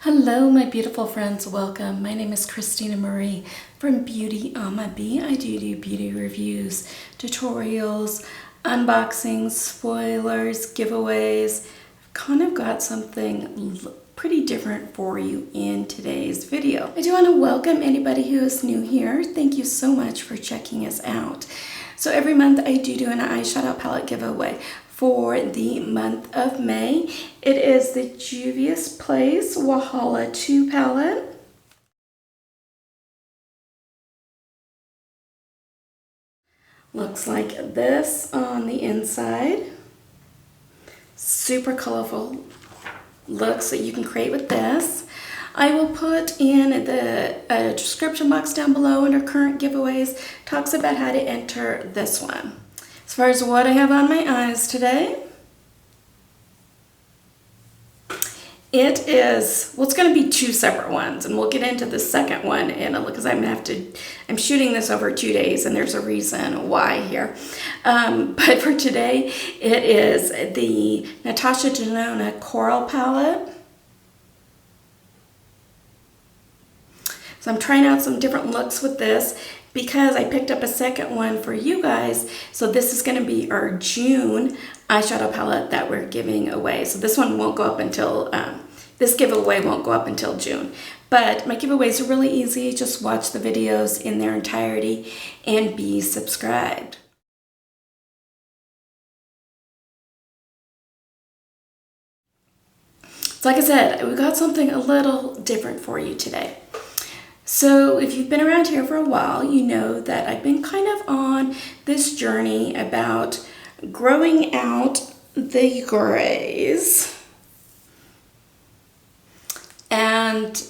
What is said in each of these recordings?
Hello, my beautiful friends. Welcome. My name is Christina Marie from Beauty on My Bee. I do beauty reviews, tutorials, unboxings, spoilers, giveaways. I've kind of got something pretty different for you in today's video. I do want to welcome anybody who is new here. Thank you so much for checking us out. So every month I do an eyeshadow palette giveaway. For the month of May, it is the Juvia's Place Walhalla 2 palette. Looks like this on the inside. Super colorful looks that you can create with this. I will put in the description box down below under current giveaways, talks about how to enter this one. As far as what I have on my eyes today, it is, well, it's going to be two separate ones, and we'll get into the second one in a look, because I'm shooting this over 2 days, and there's a reason why here. But for today, it is the Natasha Denona Coral palette. So I'm trying out some different looks with this because I picked up a second one for you guys. So this is going to be our June eyeshadow palette that we're giving away. So this one won't go up until, this giveaway won't go up until June. But my giveaways are really easy. Just watch the videos in their entirety and be subscribed. So like I said, we got something a little different for you today. So if you've been around here for a while, you know that I've been kind of on this journey about growing out the grays. And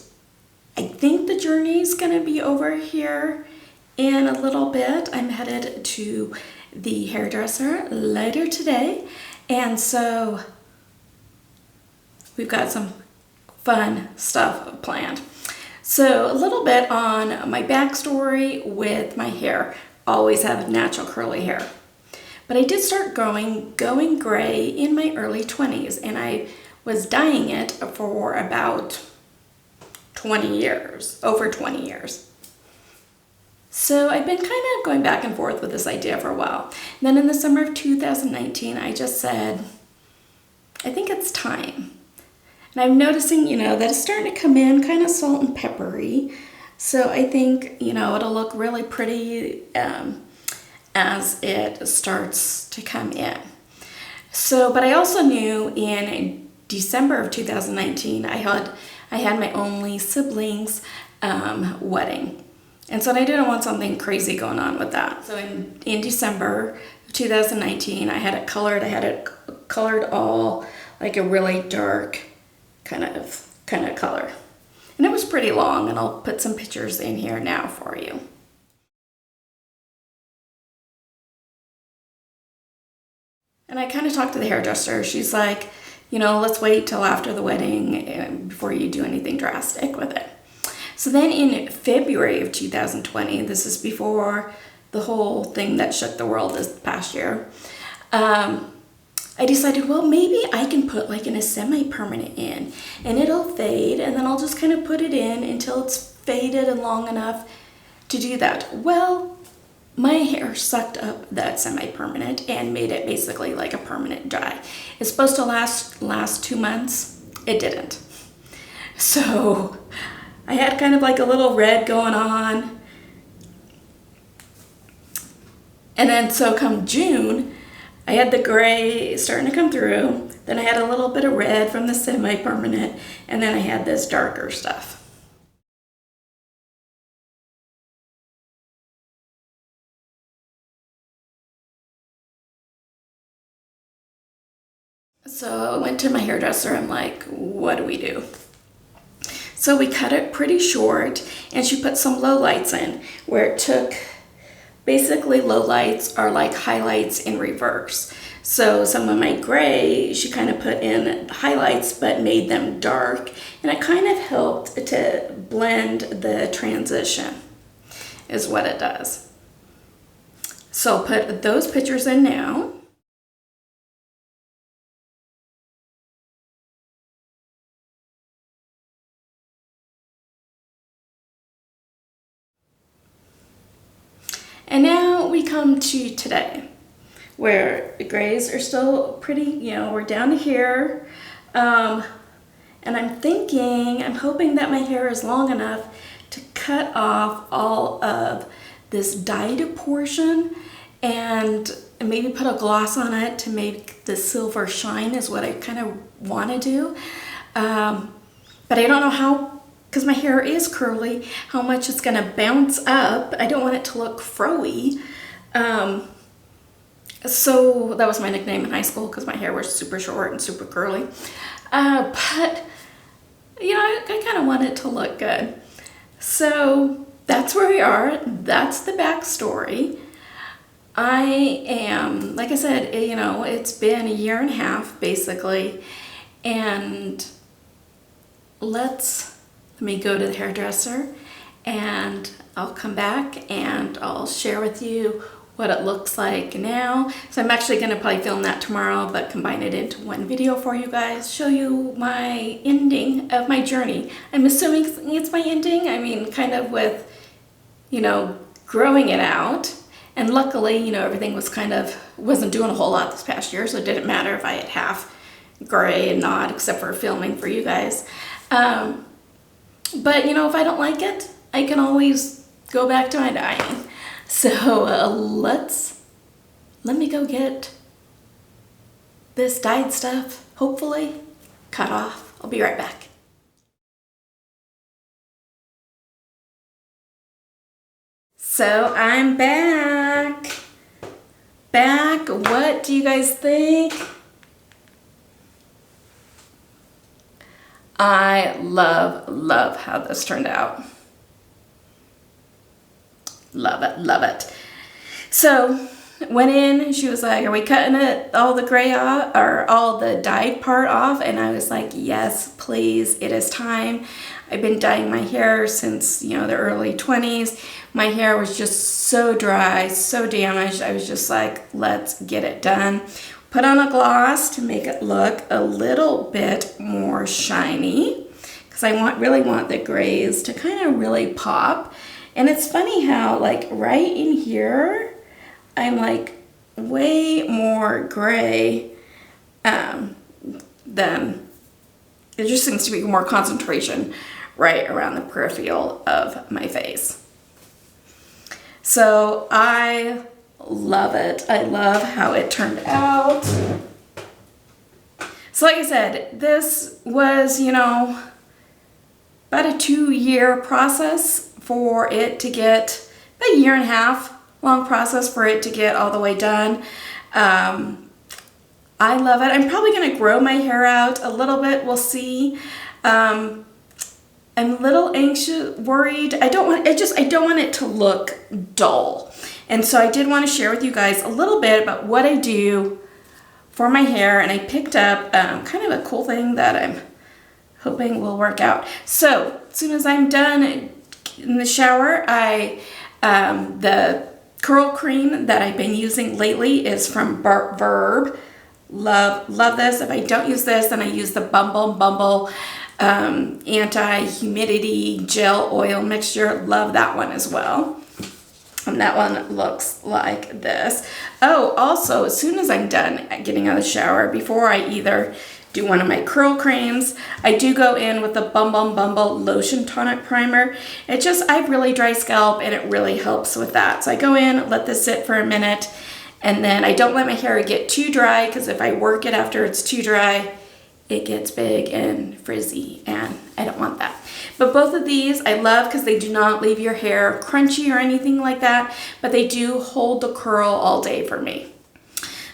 I think the journey is going to be over here in a little bit. I'm headed to the hairdresser later today. And so we've got some fun stuff planned. So a little bit on my backstory with my hair. Always have natural curly hair. But I did start going gray in my early 20s, and I was dyeing it for about 20 years, over 20 years. So I've been kind of going back and forth with this idea for a while. And then in the summer of 2019, I just said, I think it's time. And I'm noticing, that it's starting to come in kind of salt and peppery. So I think, it'll look really pretty as it starts to come in. So, but I also knew in December of 2019, I had my only siblings' wedding. And so I didn't want something crazy going on with that. So in December of 2019, I had it colored all like a really dark kind of color. And it was pretty long, and I'll put some pictures in here now for you. And I kind of talked to the hairdresser. She's like, let's wait till after the wedding before you do anything drastic with it. So then in February of 2020, this is before the whole thing that shook the world this past year, I decided, well, maybe I can put like in a semi-permanent in, and it'll fade, and then I'll just kind of put it in until it's faded and long enough to do that. Well, my hair sucked up that semi-permanent and made it basically like a permanent dye. It's supposed to last 2 months. It didn't. So I had kind of like a little red going on. And then so come June, I had the gray starting to come through, then I had a little bit of red from the semi-permanent, and then I had this darker stuff. So I went to my hairdresser. I'm like, what do we do? So we cut it pretty short, and she put some lowlights in, where it took, basically lowlights are like highlights in reverse. So some of my gray, she kind of put in highlights but made them dark, and it kind of helped to blend the transition is what it does. So I'll put those pictures in now. come to today, where the grays are still pretty, we're down to here. And I'm hoping that my hair is long enough to cut off all of this dyed portion and maybe put a gloss on it to make the silver shine is what I kind of want to do. But I don't know how, because my hair is curly, how much it's going to bounce up. I don't want it to look froey. So that was my nickname in high school because my hair was super short and super curly. But, I kind of want it to look good. So that's where we are. That's the backstory. I am, like I said, it's been a year and a half basically. And let me go to the hairdresser and I'll come back and I'll share with you what it looks like now. So I'm actually going to probably film that tomorrow, but combine it into one video for you guys, show you my ending of my journey. I'm assuming it's my ending. I mean, kind of with, growing it out. And luckily, everything wasn't doing a whole lot this past year, so it didn't matter if I had half gray and not, except for filming for you guys. But, if I don't like it, I can always go back to my dyeing. So let me go get this dyed stuff, hopefully, cut off. I'll be right back. So I'm back. What do you guys think? I love how this turned out. Love it. So went in, she was like, are we cutting all the gray off or all the dyed part off? And I was like, yes, please, it is time. I've been dyeing my hair since, the early 20s. My hair was just so dry, so damaged. I was just like, let's get it done. Put on a gloss to make it look a little bit more shiny because I really want the grays to kind of really pop. And it's funny how right in here, I'm way more gray than, it just seems to be more concentration right around the peripheral of my face. So I love it. I love how it turned out. So like I said, this was, about a 2-year process for it to get, about a year and a half long process for it to get all the way done. I love it. I'm probably going to grow my hair out a little bit. We'll see. I'm a little anxious, worried. I don't want it to look dull. And so I did want to share with you guys a little bit about what I do for my hair. And I picked up kind of a cool thing that I'm hoping will work out. So as soon as I'm done in the shower, the curl cream that I've been using lately is from Verb. Love this. If I don't use this, then I use the Bumble and Bumble anti-humidity gel oil mixture. Love that one as well. And that one looks like this. Oh, also, as soon as I'm done getting out of the shower, before I either do one of my curl creams, I do go in with the Bumble and Bumble lotion tonic primer. I have really dry scalp and it really helps with that. So I go in, let this sit for a minute, and then I don't let my hair get too dry because if I work it after it's too dry, it gets big and frizzy and I don't want that. But both of these I love because they do not leave your hair crunchy or anything like that, but they do hold the curl all day for me.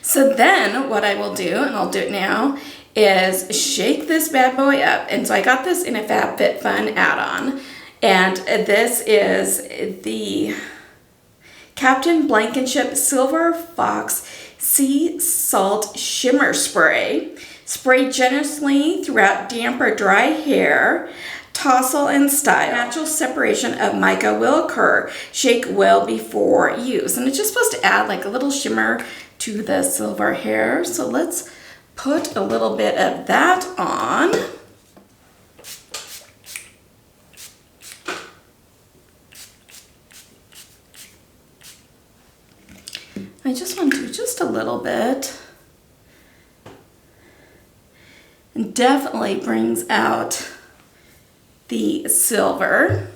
So then what I will do, and I'll do it now, is shake this bad boy up. And so I got this in a FabFitFun add-on, and this is the Captain Blankenship Silver Fox Sea Salt Shimmer Spray. Spray generously throughout damp or dry hair. Tousle and style. Natural separation of mica will occur. Shake well before use. And it's just supposed to add a little shimmer to the silver hair. So let's put a little bit of that on. I just want to do just a little bit. And definitely brings out the silver.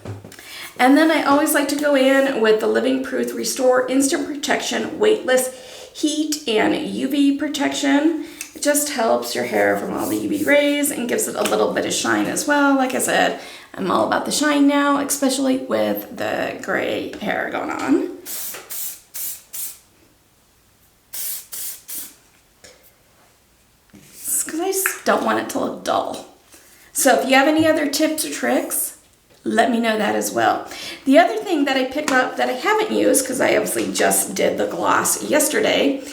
And then I always like to go in with the Living Proof Restore Instant Protection Weightless Heat and UV Protection. It just helps your hair from all the UV rays and gives it a little bit of shine as well. Like I said, I'm all about the shine now, especially with the gray hair going on. Because I just don't want it to look dull. So if you have any other tips or tricks, let me know that as well. The other thing that I picked up that I haven't used, because I obviously just did the gloss yesterday,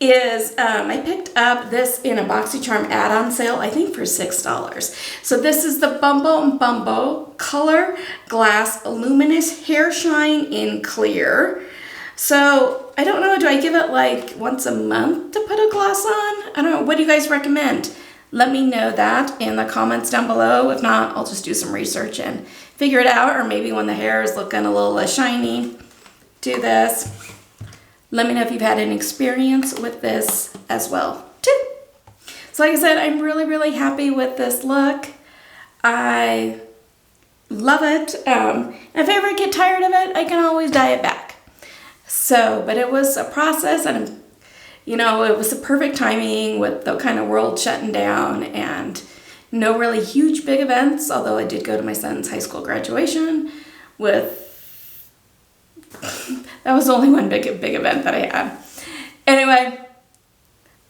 is I picked up this in a BoxyCharm add-on sale, I think for $6. So this is the Bumbo and Bumble Color Glass Luminous Hair Shine in Clear. So I don't know, do I give it like once a month to put a gloss on? I don't know, what do you guys recommend? Let me know that in the comments down below. If not, I'll just do some research and figure it out, or maybe when the hair is looking a little less shiny, do this. Let me know if you've had an experience with this as well, too. So like I said, I'm really, really happy with this look. I love it. And if I ever get tired of it, I can always dye it back. So, but it was a process, and you know, it was the perfect timing with the kind of world shutting down and no really huge big events, although I did go to my son's high school graduation with, that was the only one big event that I had. Anyway,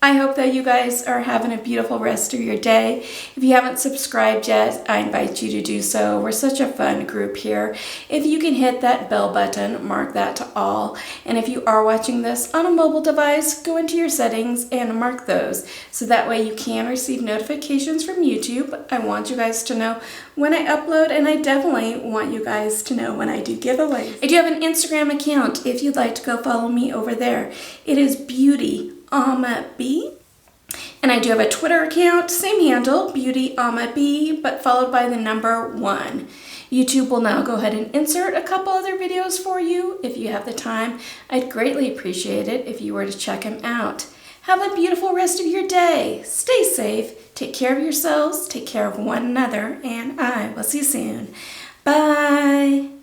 I hope that you guys are having a beautiful rest of your day. If you haven't subscribed yet, I invite you to do so. We're such a fun group here. If you can hit that bell button, mark that to all. And if you are watching this on a mobile device, go into your settings and mark those. So that way you can receive notifications from YouTube. I want you guys to know when I upload, and I definitely want you guys to know when I do giveaways. I do have an Instagram account if you'd like to go follow me over there. It is Beauty B. And I do have a Twitter account, same handle, Beauty B, but followed by the number 1. YouTube will now go ahead and insert a couple other videos for you if you have the time. I'd greatly appreciate it if you were to check them out. Have a beautiful rest of your day. Stay safe. Take care of yourselves. Take care of one another. And I will see you soon. Bye.